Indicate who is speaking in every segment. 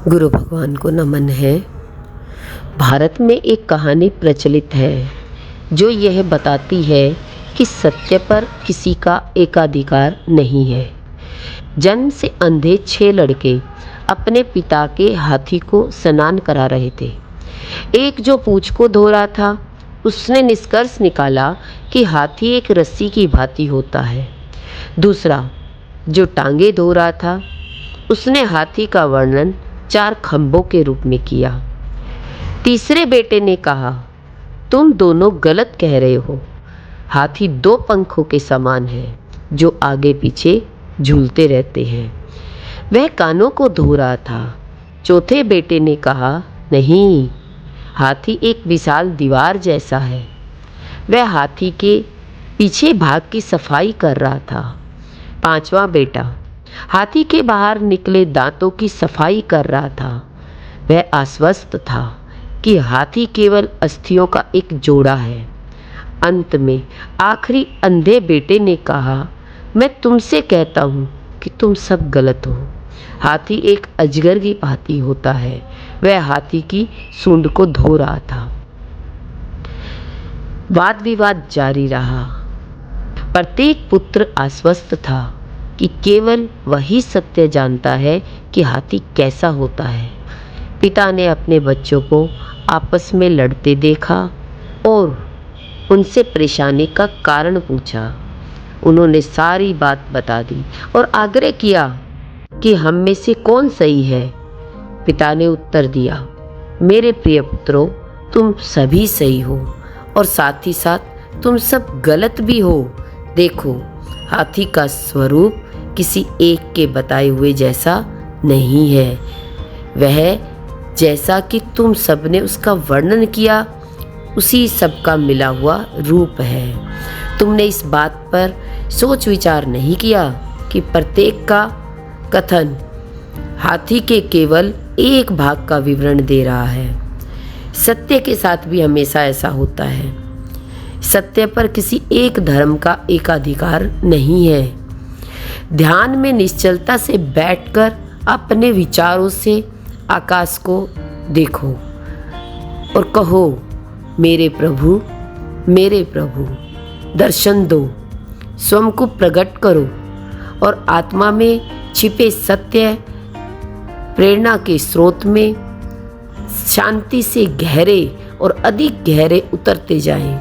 Speaker 1: गुरु भगवान को नमन है। भारत में एक कहानी प्रचलित है जो यह बताती है कि सत्य पर किसी का एकाधिकार नहीं है। जन्म से अंधे 6 लड़के अपने पिता के हाथी को स्नान करा रहे थे। एक जो पूंछ को धो रहा था, उसने निष्कर्ष निकाला कि हाथी एक रस्सी की भांति होता है। दूसरा जो टांगे धो रहा था, उसने हाथी का वर्णन 4 खंभों के रूप में किया। तीसरे बेटे ने कहा, तुम दोनों गलत कह रहे हो। हाथी 2 पंखों के समान है जो आगे पीछे झूलते रहते हैं। वह कानों को धो रहा था। चौथे बेटे ने कहा, नहीं, हाथी एक विशाल दीवार जैसा है। वह हाथी के पीछे भाग की सफाई कर रहा था। पांचवा बेटा हाथी के बाहर निकले दांतों की सफाई कर रहा था। वह आश्वस्त था कि हाथी केवल अस्थियों का एक जोड़ा है। अंत में आखिरी अंधे बेटे ने कहा, मैं तुमसे कहता हूँ कि तुम सब गलत हो। हाथी एक अजगर की भांति होता है। वह हाथी की सूंड को धो रहा था। वाद विवाद जारी रहा। प्रत्येक पुत्र आश्वस्त था कि केवल वही सत्य जानता है कि हाथी कैसा होता है। पिता ने अपने बच्चों को आपस में लड़ते देखा और उनसे परेशानी का कारण पूछा। उन्होंने सारी बात बता दी और आग्रह किया कि हम में से कौन सही है। पिता ने उत्तर दिया, मेरे प्रिय पुत्रों, तुम सभी सही हो और साथ ही साथ तुम सब गलत भी हो। देखो, हाथी का स्वरूप किसी एक के बताए हुए जैसा नहीं है। वह जैसा कि तुम सबने उसका वर्णन किया, उसी सब का मिला हुआ रूप है। तुमने इस बात पर सोच विचार नहीं किया कि प्रत्येक का कथन हाथी के केवल एक भाग का विवरण दे रहा है। सत्य के साथ भी हमेशा ऐसा होता है। सत्य पर किसी एक धर्म का एकाधिकार नहीं है। ध्यान में निश्चलता से बैठकर अपने विचारों से आकाश को देखो और कहो, मेरे प्रभु दर्शन दो, स्वयं को प्रकट करो और आत्मा में छिपे सत्य प्रेरणा के स्रोत में शांति से गहरे और अधिक गहरे उतरते जाएं।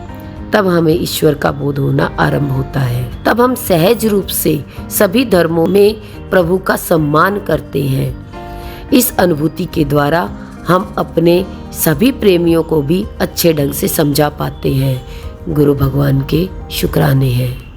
Speaker 1: तब हमें ईश्वर का बोध होना आरंभ होता है। तब हम सहज रूप से सभी धर्मों में प्रभु का सम्मान करते हैं। इस अनुभूति के द्वारा हम अपने सभी प्रेमियों को भी अच्छे ढंग से समझा पाते हैं। गुरु भगवान के शुक्राने हैं।